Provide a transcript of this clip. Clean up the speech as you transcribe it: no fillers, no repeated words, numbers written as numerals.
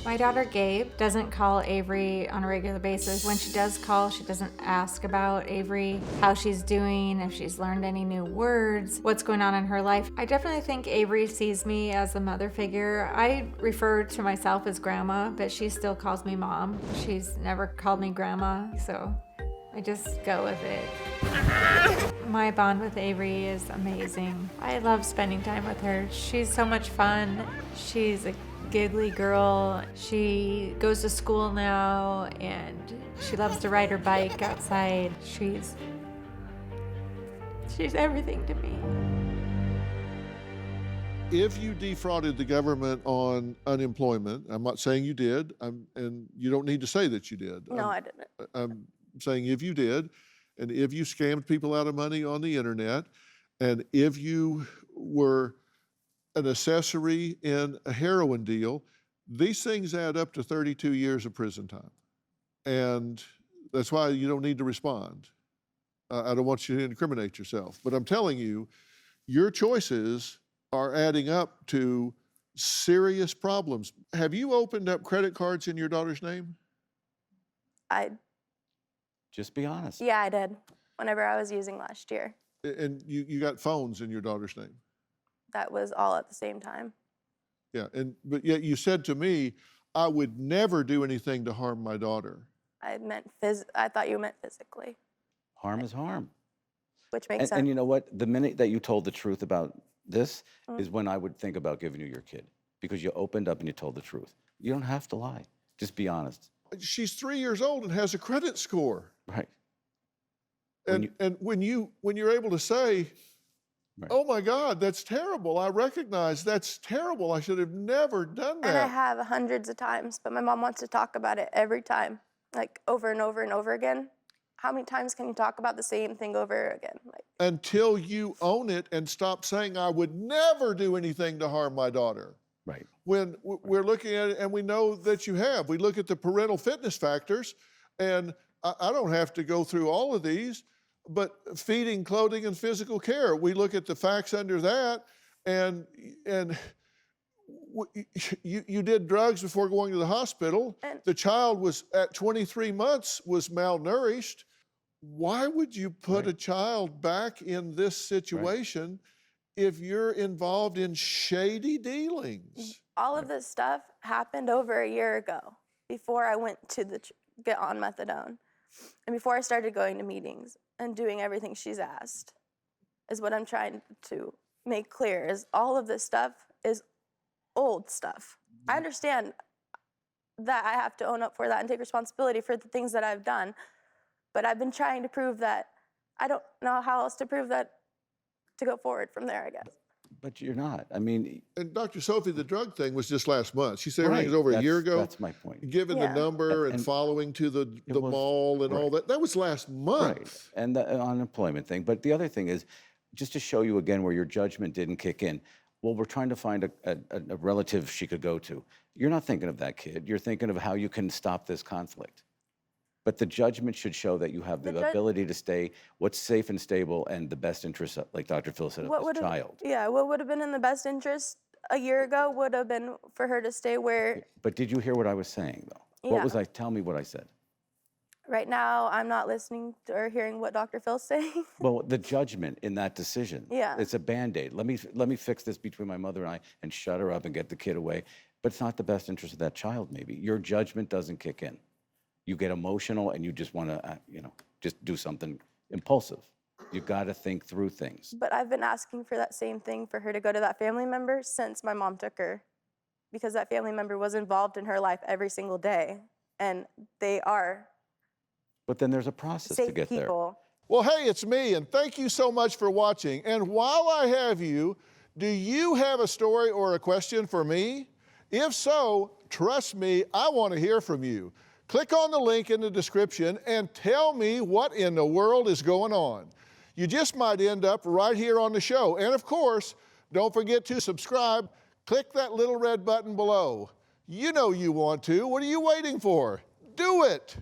My daughter Gabe doesn't call Avery on a regular basis. When she does call, she doesn't ask about Avery, how she's doing, if she's learned any new words, what's going on in her life. I definitely think Avery sees me as a mother figure. I refer to myself as grandma, but she still calls me mom. She's never called me grandma, so I just go with it. My bond with Avery is amazing. I love spending time with her. She's so much fun. She's a giggly girl. She goes to school now and she loves to ride her bike outside. She's everything to me. If you defrauded the government on unemployment, I'm not saying you did, and you don't need to say that you did. No, I didn't. I'm saying if you did, and if you scammed people out of money on the internet, and if you were an accessory in a heroin deal, these things add up to 32 years of prison time. And that's why you don't need to respond. I don't want you to incriminate yourself, but I'm telling you, your choices are adding up to serious problems. Have you opened up credit cards in your daughter's name? Just be honest. Yeah, I did. Whenever I was using last year. And you got phones in your daughter's name? That was all at the same time. Yeah, but yet you said to me, I would never do anything to harm my daughter. I thought you meant physically. Harm is harm. Which makes sense. And you know what? The minute that you told the truth about this is when I would think about giving you your kid, because you opened up and you told the truth. You don't have to lie. Just be honest. She's 3 years old and has a credit score. Right. And when you're able to say, right. Oh my God, that's terrible. I recognize that's terrible. I should have never done that. And I have hundreds of times, but my mom wants to talk about it every time, like over and over and over again. How many times can you talk about the same thing over again? Until you own it and stop saying, I would never do anything to harm my daughter. Right. When we're looking at it, and we know that you have. We look at the parental fitness factors, and I don't have to go through all of these, but feeding, clothing, and physical care, we look at the facts under that, and you did drugs before going to the hospital. The child was, at 23 months, was malnourished. Why would you put a child back in this situation if you're involved in shady dealings? All of this stuff happened over a year ago, before I went to get on methadone, and before I started going to meetings and doing everything she's asked. Is what I'm trying to make clear, is all of this stuff is old stuff. I understand that I have to own up for that and take responsibility for the things that I've done, but I've been trying to prove that. I don't know how else to prove that, to go forward from there, I guess. But you're not. I mean... And Dr. Sophie, the drug thing was just last month. She said everything was over a year ago. That's my point. Given the number and following to the mall and all that. That was last month. Right. And the unemployment thing. But the other thing is, just to show you again where your judgment didn't kick in, well, we're trying to find a relative she could go to. You're not thinking of that kid. You're thinking of how you can stop this conflict. But the judgment should show that you have the ability to stay what's safe and stable and the best interest, like Dr. Phil said, of this child. Yeah, what would have been in the best interest a year ago would have been for her to stay where... But did you hear what I was saying, though? Yeah. Tell me what I said. Right now, I'm not listening to or hearing what Dr. Phil's saying. Well, the judgment in that decision. Yeah. It's a Band-Aid. Let me fix this between my mother and I and shut her up and get the kid away. But it's not the best interest of that child, maybe. Your judgment doesn't kick in. You get emotional and you just want to, just do something impulsive. You got to think through things. But I've been asking for that same thing, for her to go to that family member since my mom took her, because that family member was involved in her life every single day, and they are. But then there's a process to get there. Well, hey, it's me, and thank you so much for watching. And while I have you, do you have a story or a question for me? If so, trust me, I want to hear from you. Click on the link in the description and tell me what in the world is going on. You just might end up right here on the show. And of course, don't forget to subscribe. Click that little red button below. You know you want to. What are you waiting for? Do it.